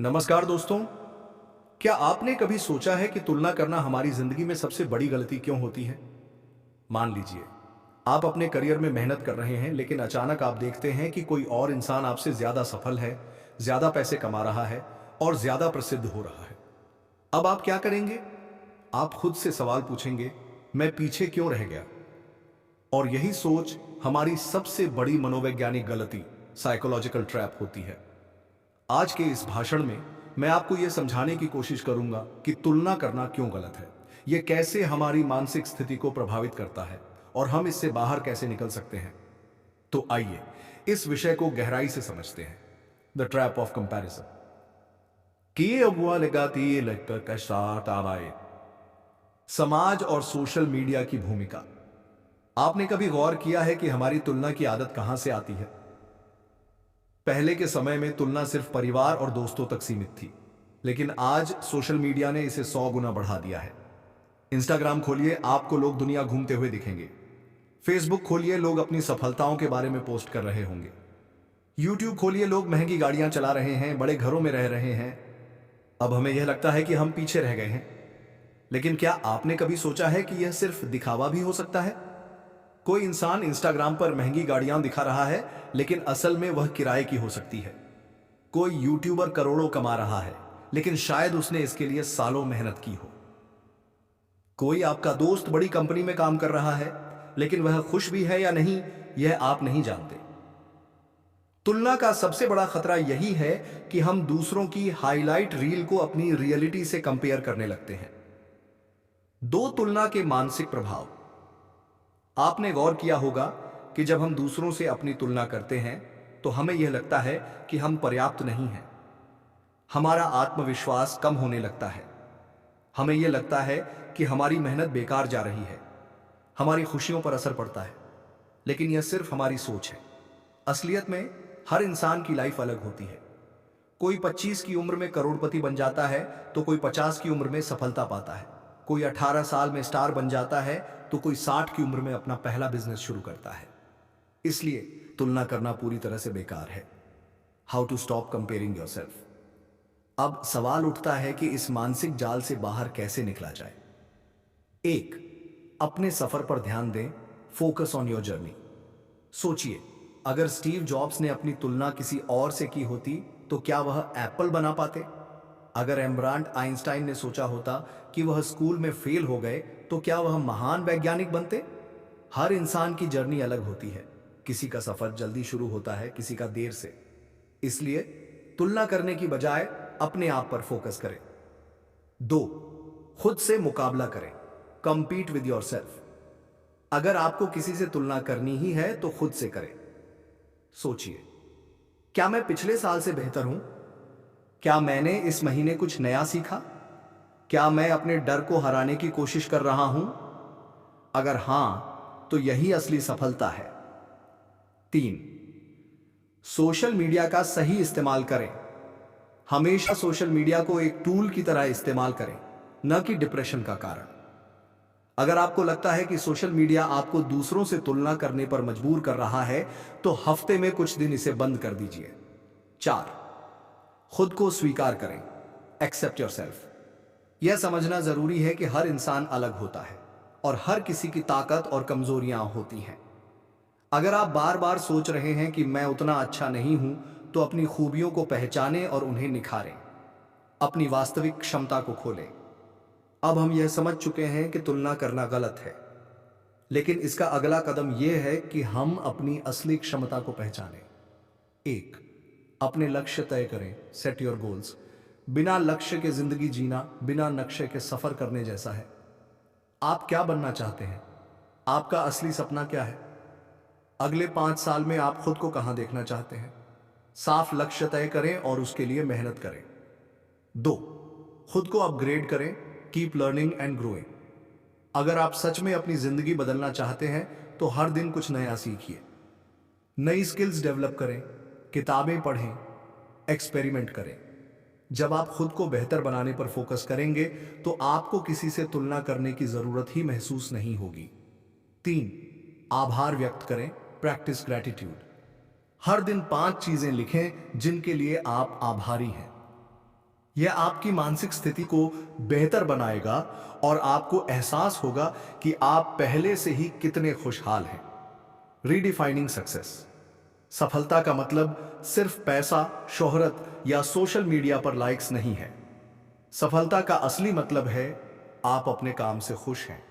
नमस्कार दोस्तों। क्या आपने कभी सोचा है कि तुलना करना हमारी जिंदगी में सबसे बड़ी गलती क्यों होती है? मान लीजिए, आप अपने करियर में मेहनत कर रहे हैं, लेकिन अचानक आप देखते हैं कि कोई और इंसान आपसे ज्यादा सफल है, ज्यादा पैसे कमा रहा है और ज्यादा प्रसिद्ध हो रहा है। अब आप क्या करेंगे? आप खुद से सवाल पूछेंगे, मैं पीछे क्यों रह गया? और यही सोच हमारी सबसे बड़ी मनोवैज्ञानिक गलती, साइकोलॉजिकल ट्रैप होती है। आज के इस भाषण में मैं आपको यह समझाने की कोशिश करूंगा कि तुलना करना क्यों गलत है, यह कैसे हमारी मानसिक स्थिति को प्रभावित करता है और हम इससे बाहर कैसे निकल सकते हैं। तो आइए इस विषय को गहराई से समझते हैं। The trap of comparison. किए अबुआ लगाती ये लगकर का साथ आवाए। समाज और सोशल मीडिया की भूमिका। आपने कभी गौर किया है कि हमारी तुलना की आदत कहां से आती है? पहले के समय में तुलना सिर्फ परिवार और दोस्तों तक सीमित थी, लेकिन आज सोशल मीडिया ने इसे 100 गुना बढ़ा दिया है। इंस्टाग्राम खोलिए, आपको लोग दुनिया घूमते हुए दिखेंगे। फेसबुक खोलिए, लोग अपनी सफलताओं के बारे में पोस्ट कर रहे होंगे। यूट्यूब खोलिए, लोग महंगी गाड़ियां चला रहे हैं, बड़े घरों में रह रहे हैं। अब हमें यह लगता है कि हम पीछे रह गए हैं, लेकिन क्या आपने कभी सोचा है कि यह सिर्फ दिखावा भी हो सकता है? कोई इंसान इंस्टाग्राम पर महंगी गाड़ियां दिखा रहा है, लेकिन असल में वह किराए की हो सकती है। कोई यूट्यूबर करोड़ों कमा रहा है, लेकिन शायद उसने इसके लिए सालों मेहनत की हो। कोई आपका दोस्त बड़ी कंपनी में काम कर रहा है, लेकिन वह खुश भी है या नहीं, यह आप नहीं जानते। तुलना का सबसे बड़ा खतरा यही है कि हम दूसरों की हाईलाइट रील को अपनी रियलिटी से कंपेयर करने लगते हैं। दो, तुलना के मानसिक प्रभाव। आपने गौर किया होगा कि जब हम दूसरों से अपनी तुलना करते हैं, तो हमें यह लगता है कि हम पर्याप्त नहीं हैं। हमारा आत्मविश्वास कम होने लगता है। हमें यह लगता है कि हमारी मेहनत बेकार जा रही है। हमारी खुशियों पर असर पड़ता है। लेकिन यह सिर्फ हमारी सोच है। असलियत में हर इंसान की लाइफ अलग होती है। कोई 25 की उम्र में करोड़पति बन जाता है, तो कोई 50 की उम्र में सफलता पाता है। कोई 18 साल में स्टार बन जाता है, तो कोई 60 की उम्र में अपना पहला बिजनेस शुरू करता है। इसलिए तुलना करना पूरी तरह से बेकार है। How to stop comparing yourself. अब सवाल उठता है कि इस मानसिक जाल से बाहर कैसे निकला जाए। एक, अपने सफर पर ध्यान दें। Focus on your journey. सोचिए, अगर स्टीव जॉब्स ने अपनी तुलना किसी और से की होती, तो क्या वह एप्पल बना पाते? अगर एम्ब्रांड आइंस्टाइन ने सोचा होता कि वह स्कूल में फेल हो गए, तो क्या वह महान वैज्ञानिक बनते? हर इंसान की जर्नी अलग होती है। किसी का सफर जल्दी शुरू होता है, किसी का देर से। इसलिए तुलना करने की बजाय अपने आप पर फोकस करें। दो, खुद से मुकाबला करें। Compete with yourself. अगर आपको किसी से तुलना करनी ही है, तो खुद से करें। सोचिए, क्या मैं पिछले साल से बेहतर हूं? क्या मैंने इस महीने कुछ नया सीखा? क्या मैं अपने डर को हराने की कोशिश कर रहा हूं? अगर हां, तो यही असली सफलता है। तीन, सोशल मीडिया का सही इस्तेमाल करें। हमेशा सोशल मीडिया को एक टूल की तरह इस्तेमाल करें, न कि डिप्रेशन का कारण। अगर आपको लगता है कि सोशल मीडिया आपको दूसरों से तुलना करने पर मजबूर कर रहा है, तो हफ्ते में कुछ दिन इसे बंद कर दीजिए। चार, खुद को स्वीकार करें। Accept yourself. यह समझना जरूरी है कि हर इंसान अलग होता है और हर किसी की ताकत और कमजोरियां होती हैं। अगर आप बार बार सोच रहे हैं कि मैं उतना अच्छा नहीं हूं, तो अपनी खूबियों को पहचानें और उन्हें निखारें। अपनी वास्तविक क्षमता को खोलें। अब हम यह समझ चुके हैं कि तुलना करना गलत है, लेकिन इसका अगला कदम यह है कि हम अपनी असली क्षमता को पहचानें। एक, अपने लक्ष्य तय करें। Set your goals. बिना लक्ष्य के जिंदगी जीना बिना नक्शे के सफर करने जैसा है। आप क्या बनना चाहते हैं? आपका असली सपना क्या है? अगले 5 साल में आप खुद को कहां देखना चाहते हैं? साफ लक्ष्य तय करें और उसके लिए मेहनत करें। दो, खुद को अपग्रेड करें। Keep learning and growing. अगर आप सच में अपनी जिंदगी बदलना चाहते हैं, तो हर दिन कुछ नया सीखिए। नई स्किल्स डेवलप करें, किताबें पढ़ें, एक्सपेरिमेंट करें। जब आप खुद को बेहतर बनाने पर फोकस करेंगे, तो आपको किसी से तुलना करने की जरूरत ही महसूस नहीं होगी। तीन, आभार व्यक्त करें। Practice gratitude. हर दिन 5 चीजें लिखें जिनके लिए आप आभारी हैं। यह आपकी मानसिक स्थिति को बेहतर बनाएगा और आपको एहसास होगा कि आप पहले से ही कितने खुशहाल हैं। Redefining success. सफलता का मतलब सिर्फ पैसा, शोहरत या सोशल मीडिया पर लाइक्स नहीं है। सफलता का असली मतलब है आप अपने काम से खुश हैं,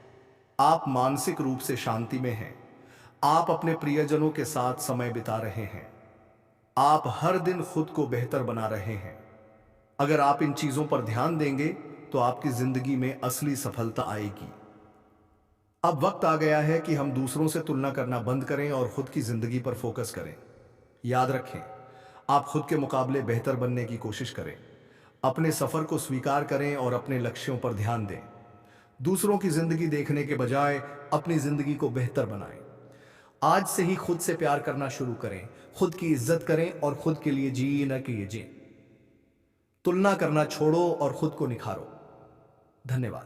आप मानसिक रूप से शांति में हैं, आप अपने प्रियजनों के साथ समय बिता रहे हैं, आप हर दिन खुद को बेहतर बना रहे हैं। अगर आप इन चीजों पर ध्यान देंगे तो आपकी जिंदगी में असली सफलता आएगी। अब वक्त आ गया है कि हम दूसरों से तुलना करना बंद करें और खुद की जिंदगी पर फोकस करें। याद रखें, आप खुद के मुकाबले बेहतर बनने की कोशिश करें। अपने सफर को स्वीकार करें और अपने लक्ष्यों पर ध्यान दें। दूसरों की जिंदगी देखने के बजाय अपनी जिंदगी को बेहतर बनाएं। आज से ही खुद से प्यार करना शुरू करें, खुद की इज्जत करें और खुद के लिए जी न कीजिए। तुलना करना छोड़ो और खुद को निखारो। धन्यवाद।